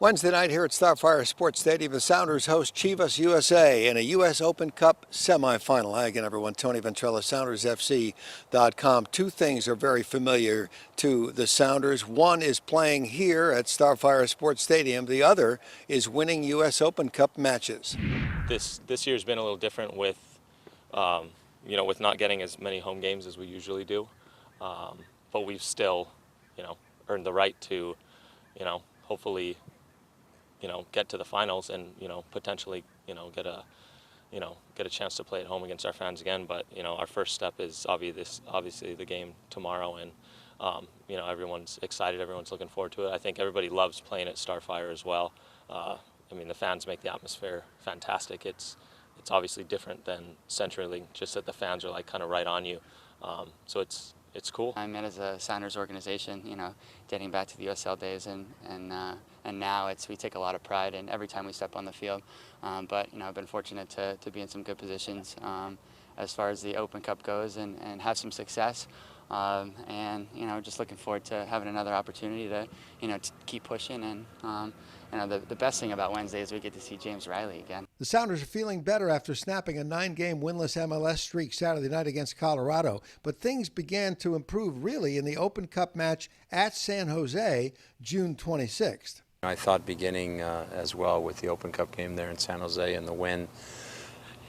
Wednesday night here at Starfire Sports Stadium, the Sounders host Chivas USA in a U.S. Open Cup semifinal. Hi again, everyone. Tony Ventrella, SoundersFC.com. Two things are very familiar to the Sounders. One is playing here at Starfire Sports Stadium. The other is winning U.S. Open Cup matches. This year's been a little different with, with not getting as many home games as we usually do. But we've still, earned the right to, hopefully, get to the finals and, potentially, get a chance to play at home against our fans again. But, our first step is obviously the game tomorrow, and, everyone's excited, everyone's looking forward to it. I think everybody loves playing at Starfire as well. The fans make the atmosphere fantastic. It's obviously different than CenturyLink, just that the fans are kind of right on you. So it's cool. I met as a Sounders organization, dating back to the USL days, and now we take a lot of pride in every time we step on the field. But I've been fortunate to be in some good positions as far as the Open Cup goes and have some success. And just looking forward to having another opportunity to to keep pushing. And the best thing about Wednesday is we get to see James Riley again. The Sounders are feeling better after snapping a 9-game winless MLS streak Saturday night against Colorado, but things began to improve really in the Open Cup match at San Jose, June 26th. I thought beginning as well with the Open Cup game there in San Jose and the win,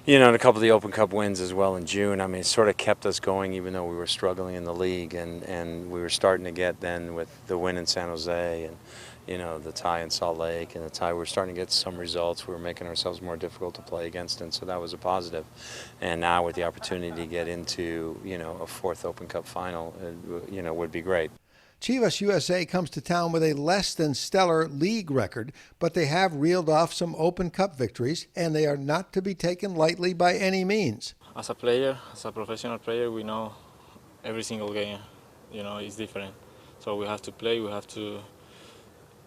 and a couple of the Open Cup wins as well in June. It sort of kept us going even though we were struggling in the league, and we were starting to get then with the win in San Jose and the tie in Salt Lake and the tie, we were starting to get some results. We were making ourselves more difficult to play against, and so that was a positive. And now with the opportunity to get into, a fourth Open Cup final, would be great. Chivas USA comes to town with a less than stellar league record, but they have reeled off some Open Cup victories, and they are not to be taken lightly by any means. As a player, as a professional player, we know every single game, is different. So we have to play, we have to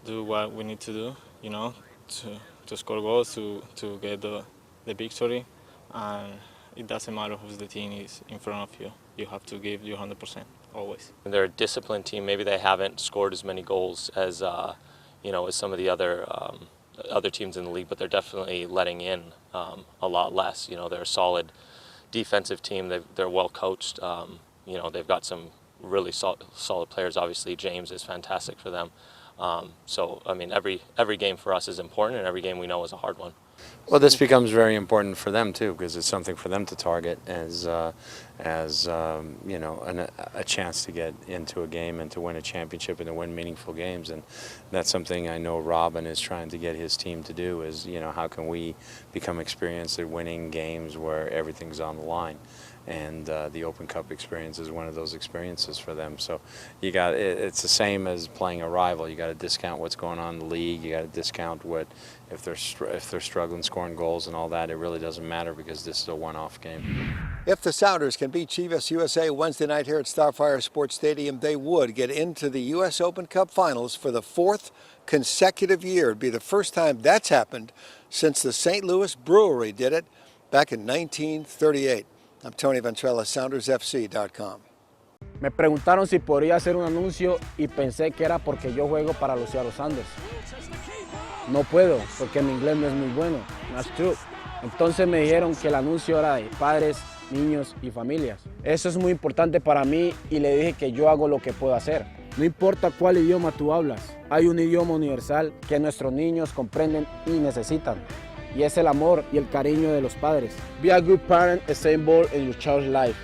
do what we need to do, to score goals, to get the victory. And it doesn't matter who's the team is in front of you. You have to give your 100%, always. They're a disciplined team. Maybe they haven't scored as many goals as, as some of the other teams in the league, but they're definitely letting in a lot less. They're a solid defensive team. They're well coached. They've got some really solid players. Obviously, James is fantastic for them. Every game for us is important, and every game we know is a hard one. Well, this becomes very important for them too, because it's something for them to target as a chance to get into a game and to win a championship and to win meaningful games. And that's something I know Robin is trying to get his team to do, is how can we become experienced at winning games where everything's on the line. And the Open Cup experience is one of those experiences for them. So it's the same as playing a rival. You got to discount what's going on in the league. You got to discount if they're struggling scoring goals and all that. It really doesn't matter because this is a one-off game. If the Sounders can beat Chivas USA Wednesday night here at Starfire Sports Stadium, they would get into the U.S. Open Cup Finals for the fourth consecutive year. It'd be the first time that's happened since the St. Louis Brewery did it back in 1938. I'm Tony Ventrella, SoundersFC.com. Me preguntaron si podría hacer un anuncio y pensé que era porque yo juego para los Seattle Sounders. No puedo porque mi inglés no es muy bueno. That's true. Entonces me dijeron que el anuncio era de padres, niños y familias. Eso es muy importante para mí y le dije que yo hago lo que puedo hacer. No importa cuál idioma tú hablas, hay un idioma universal que nuestros niños comprenden y necesitan. Y es el amor y el cariño de los padres. Be a good parent and stay involved in your child's life.